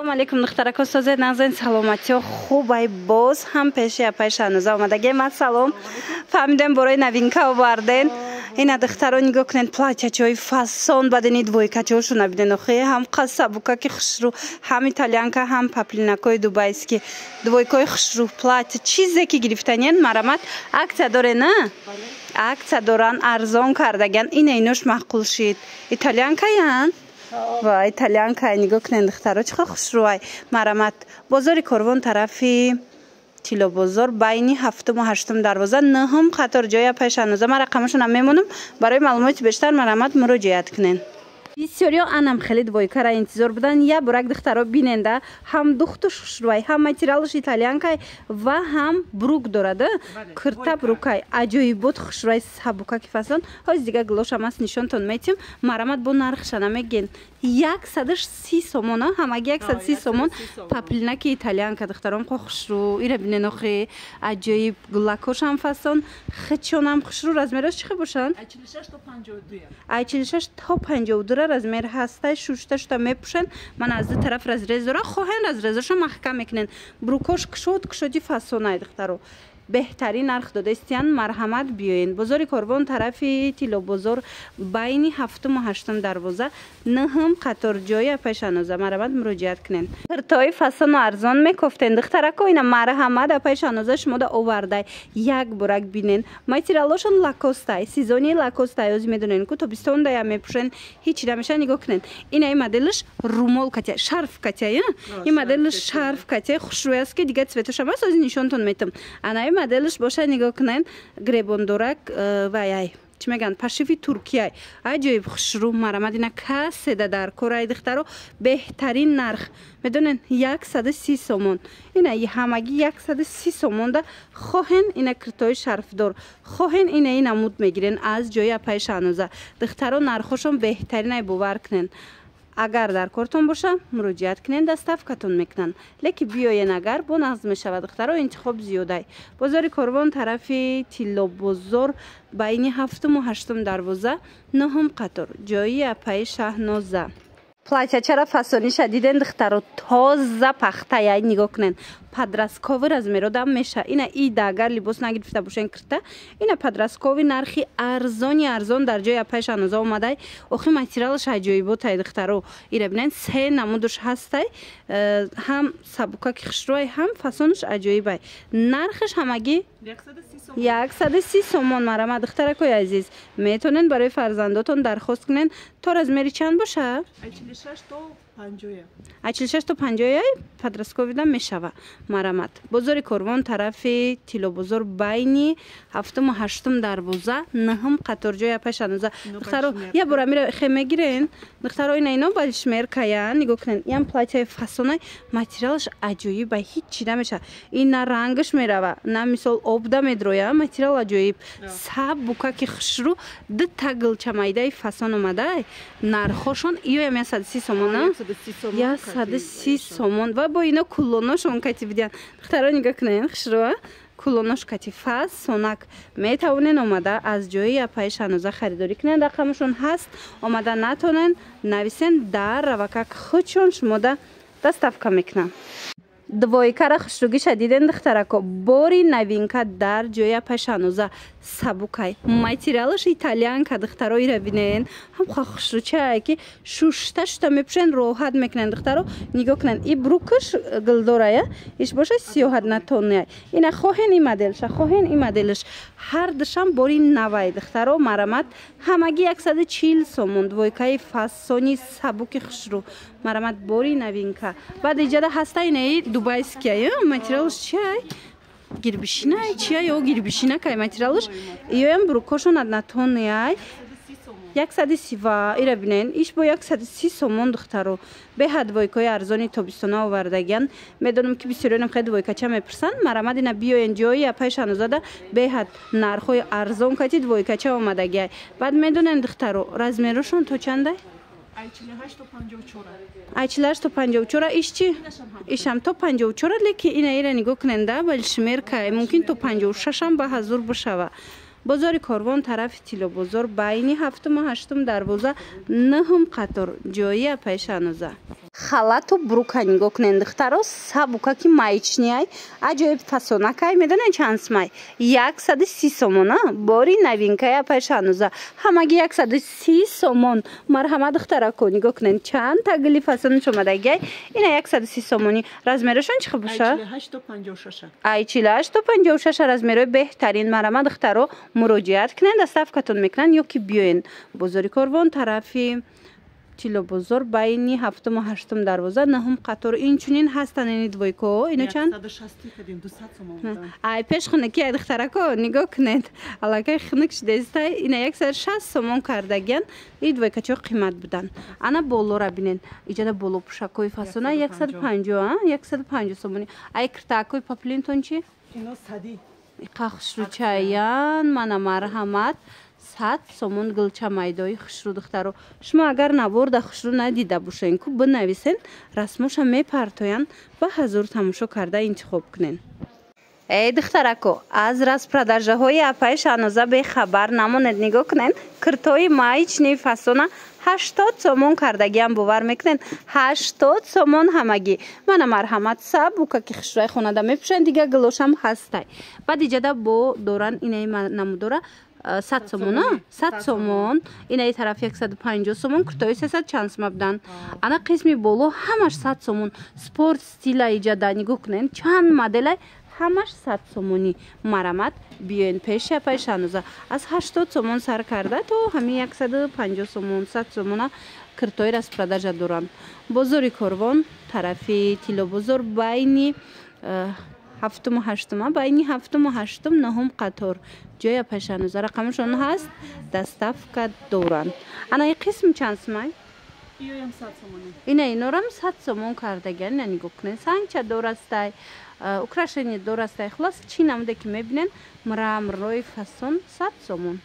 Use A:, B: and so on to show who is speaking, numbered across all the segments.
A: سلام علیکم دخترک استاد نازنین سلامتی و خوبای باز هم پیش شانوزه اومدگی من سلام فهمیدم برای نوینکا آوردین این دخترا نگاه کنین پلاچچوی فاسون بدنی двойкачошо набиден охе هم قصبوکا که خشرو هم ایتالیانکا هم پاپلیناکای دوبایسکی двойкой خشرو платье چیزی که گرفتنین مرامت акция داره نه акция دارن ارزان کردگن اینوش معقول شید ایتالیانکاین و ایتالیانکا نگاه کنین دخترا چقدر خشروای مرامت بازار کاروان طرفی تیلو بازار بین هفتم و هشتم دروازه نهم قطار جای پیشانوزه من رقمشون هم میمونم برای معلومات بیشتر مرامت مراجعت کنین بسیاریا انم خیلی двойка را انتظار بدن یا برک دخترا بیننده هم دختش خشروای هم ماتریالش ایتالیانکای و هم بروک دارده کرتا بروکای عجایبات خشروای سبوکا که فصلن هاز دیگه گلوش هم است نشانتون میتیم مرامت با نرخشنه میگین 130 سومونه همگی 130 سومون پاپلیناک ایتالیانکا دخترام خشرو ایره بینن اخی عجایب گلاکوش هم فصلن خچون هم خشرو رزمیرش چی باشن 46 تا 52 رزمیر هسته شوشتش تا میپوشن من از طرف رزرز دارم خواهن رزرزشو محکم میکنن بروکوش کشودی فاسونای دخترو بهترین نرخ داده استیان مرحمت بیاین بازار کاروان طرفی تیلو بازار بین هفتم و هشتم دروازه نهم قطار جای پیشانوزه مرحمت مراجعت کنین پرتای فاسون ارزان میکفتن دخترکو اینا مرحمت پیشانوزه شما دا آورده یک برک بینین ماتریالشون لاکوستای سیزونی لاکوستای از میدونین کو تابستون دا میپوشن هیچ نمیشه نگاه کنین این مدلش رومال کاتیا شارف کاتیا این مدلش شارف کاتیا خوشروی است که دیگه цветش هم از نشونتون میتم انا مدلش باشه نگاه کنین گریبوندورک و یای چی میگن پشیفی ترکیه عجیب خوشرو مرامت اینا کسی در کره دخترو بهترین نرخ میدونین 130 سومون اینا همگی 130 سومون ده خواهن اینا کرتای شرفدار خواهن اینا نمود میگیرین از جای پیشانوزه دخترو نرخشون بهترین باور کنین اگر در کارتون باشه مراجعت کنین دستافکتون میکنن لیکن بیاین اگر با نظم میشود دخترا انتخاب زیاده بازار کاروان طرفی تیلو بازار بین هفتم و هشتم دروازه نهم قطار جایی پای شاهنازه платье چرا فاسونی شدیدن دخترو تازه پخته یای نگاه کنین پدرسکاوی رزمیرو دم میشه اینا ایده اگر لباس نگرفته باشین کرده اینا پدرسکاوی نرخی ارزان در جای پیشانوزه اومده اخی ماتریالش عجایبات دخترو ایره ببینین سه نمودش هسته هم سبوکا که خشروی هم فاسونش عجایبه نرخش همگی 130 سومون مرامت دخترکوی عزیز میتونین برای فرزنداتون درخواست کنین تا رزمیری چند باشه 46 تا 50 پدرسکاوی دم میشوه مرامت بازار کاروان طرفی تیلو بازار بین هفتم و هشتم دروازه نهم قطار جای پیشانوزه دخترو یه برا میره خیمه گیرین دخترو اینا بالشمیر کاین نگاه کنین این پلاچه فاسونه ماتریالش عجیبه هیچ چی نمیشه این نه رنگش میره نه مثال آب ده میدروه ماتریال عجیب سبوکا که خشرو ده تگل چمایده فاسون اومده نرخشون ایو 130 سومونه 130 سومون و با اینا کلوناشون کتی بیدین دخترا نگاه کنین خشروه کلوناش کتی فاس سونک میتونین اومده از جایی پیشانوزه خریداری کنین رقمشون هست اومده نتونین نویسین در روکک خودشون شما ده دستافکا میکنن двойка را خشروگی شدیدن دخترکو باری نوینکا در جای پیشانوزه سبوکای ماتریالش ایتالیانکا دخترایی را بینین هم خشرو چه که شوشتش تا میپشن راحت میکنن دخترو نگاه کنن ای بروکش گلدورایه ایش باشه 37 نتونه اینا خواهن این مدلش هر دشم باری نوای دخترو مرامت همگی 140 سومون двойкای فاسونی سبوک خشرو مرامت باری نوینکا بعد ایجاده هسته اینه دوبایسکیه ماتریالش چیه گیربشینه چیه یا گیربشینه که ماتریالش ایویم بروکوشون ادناتونه 130 و ایره بینین ایش با 130 سومون دخترو به دوایکای ارزانی تابستونه آوردگن میدونم که بسیارین خیلی دوایکا چه میپرسن مرامت اینا بیاین جایی پیشانوزه ده به نرخای ارزان کتی دوایکا چه آمدگی بعد میدونن دخترو رزمیرشون تو چنده 48 تا 54 ایش چی؟ ایش هم تا 54 لیکن اینا ایره نگاه کننده ولی شمیر که ممکن تا 56 هم به حضور بشوه بازار کاروان طرف تیلو بازار بین هفتم و هشتم دروازه نهم قطار جایی پیشانوزه خالاتو بروکا نگاه کنین دخترا سبوکا که مایچنیای عجایب فسونکای میدونن چند سمای 130 سومون باری نوینکای پیشانوزه همگی 130 سومون مرحمت دخترا کو نگاه کنین چند تگلی فسون شما دیگه اینا 130 سومونی رزمرشون چه باشه
B: 48 تا 56
A: ای 48 تا 56 رزمره بهترین مرحمت دخترا مراجعت کنین دستافکتون میکنن یا که بیاین بازار کاروان طرفی تیلو بازار بین هفتم و هشتم دروازه نهم قطار این چنین هستن این دویکو اینو چند
B: 160 کردیم 200 سومون
A: ای پیش خنکی دخترکو نگاه کنید علاقه خنکش دستای اینا 160 سومون کردگن این دویکا چه قیمت بدن انا بولو را ببینین اینجا بولو پوشاکوی فاسونا 150 150 سومونی ای کرتاکوی پاپلینتون چی
B: اینا صدی
A: قخشرو چایان من مرحمت 100 سومون گلچه مایدای خشرو دخترو شما اگر نبرد خشرو ندیده باشین کو بنویسین رسموش میپرتوین و حضور تماشا کرده انتخاب کنین ای دخترکو از راست پردرجه های اپای شانوزه به خبر نموند نگاه کنین کرتوی مایچ نی فاسونا 80 سومون کردگی هم باور میکنین 80 سومون همگی من مرحمت سبوکا که خشرای خونه ده میپشن دیگه گلوش هم هستای بعد ایجاده با دوران اینه نمودوره 100 سومون 100 سومون اینه طرف 150 سومون کرتوی 300 چند سوم بدن انا قسمی بولو همش 100 سومون سپورت استیل ایجاده نگاه کنین چند مدل همش 100 سومونی مرحمت بیاین پیش پیشانوزه از 80 سومون سر کرده تو همین 150 سومون 100 سومون کرتوی راست پردرجه دوران بازار کاروان طرفی تیلو بازار بین هفتم و هشتم بین هفتم و هشتم نهم قطار جای پیشانوزه رقمشون هست دستافکا دوران انا این قسم چند سمای اینه اینورم 100 سومون کردگن نگاه کنین سنگ چه دور استای украшение دور استای خلاص چی نموده که میبینین مرام روی فاسون 100 سومون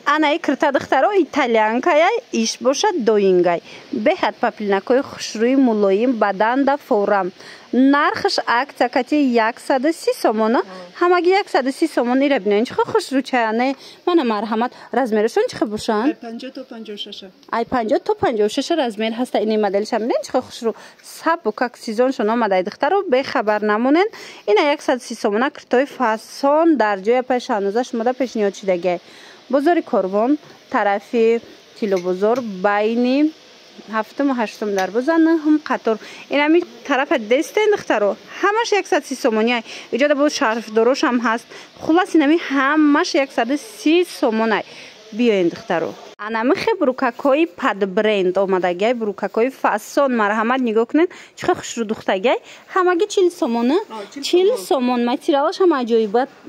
A: انا ای کرتا دخترا ایتالیانکای ایش باشه دوینگای بهت پاپلینکای خوشروی ملایم بدن دا فورم نرخش اکتاکتی 130 سومون همگی 130 سومون ایره بینین چه خوشرو چه من مرحمت رزمرشون چه باشن
B: 50 تا 56
A: ای 50 تا 56 رزمر هست این مدلش هم بینین چه خوشرو سبوکا سیزون شون آمده دخترا به خبر نمونن اینا 130 سومون کرتوی فاسون در جای پیشانوزه شما پیشنهاد شدگی بازار کاروان طرفی تیلو بازار بین هفتم و هشتم دروازه نهم قطار این همی طرف دست دخترو همش 130 سومونی ایجاد بود شرف دروش هم هست خلاص این همی همش 130 سومونی بیاین دخترو انا خیلی بروکاکوی پد برند آمدگی بروکاکوی فاسون مرحمت نگاه کنین چه خوش رو دختگی همگی 40 سومونه 40 سومون ماتریالش هم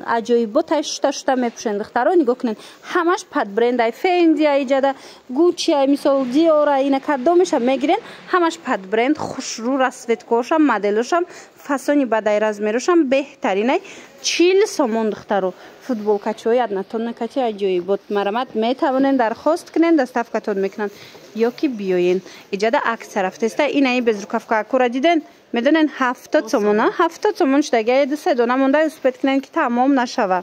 A: عجایبات تاشتا میپوشن دخترا نگاه کنین همش پد برند ای فندی ایجاده گوچی ای مثال دیورا اینا کدومش هم میگیرین همش پد برند خوش رو رسوتکوش هم مدلش هم فاسونی بدای رزمرش هم بهترینه 40 سومون دخترو فوتبال کچوی ادناتون کچی عجایبات مرحمت میتوانین درخواست کنین دستافکتون میکنن یا که بیاین ایجاده عکس رفته است اینه بزرکافکا کورا دیدن میدونن 70 سومونه 70 سومون شدگه دو سه دونه مونده اسپت کنن که تمام نشوه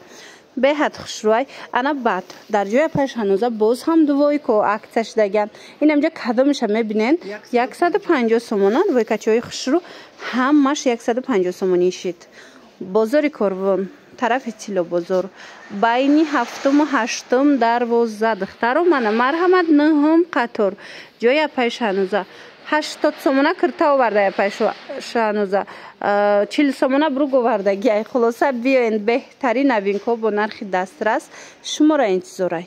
A: به حد خوشروی انا بعد در جای پیشانوزه باز هم دوای کو عکسش دگن این اینجا کدومش میبینین 150 سومونه دوای کچوی خوشرو همش 150 سومونی شید بازار کاروان طرف تیلو بازار بین هفتم و هشتم دروازه دخترو من مرحمت نهم قطار جای پیشانوزه 80 سومونه کرتا آورده پیشانوزه 40 سومونه برو گوردگی خلاصه بیاین بهترین نوینکو با نرخ دسترس شما را انتظاره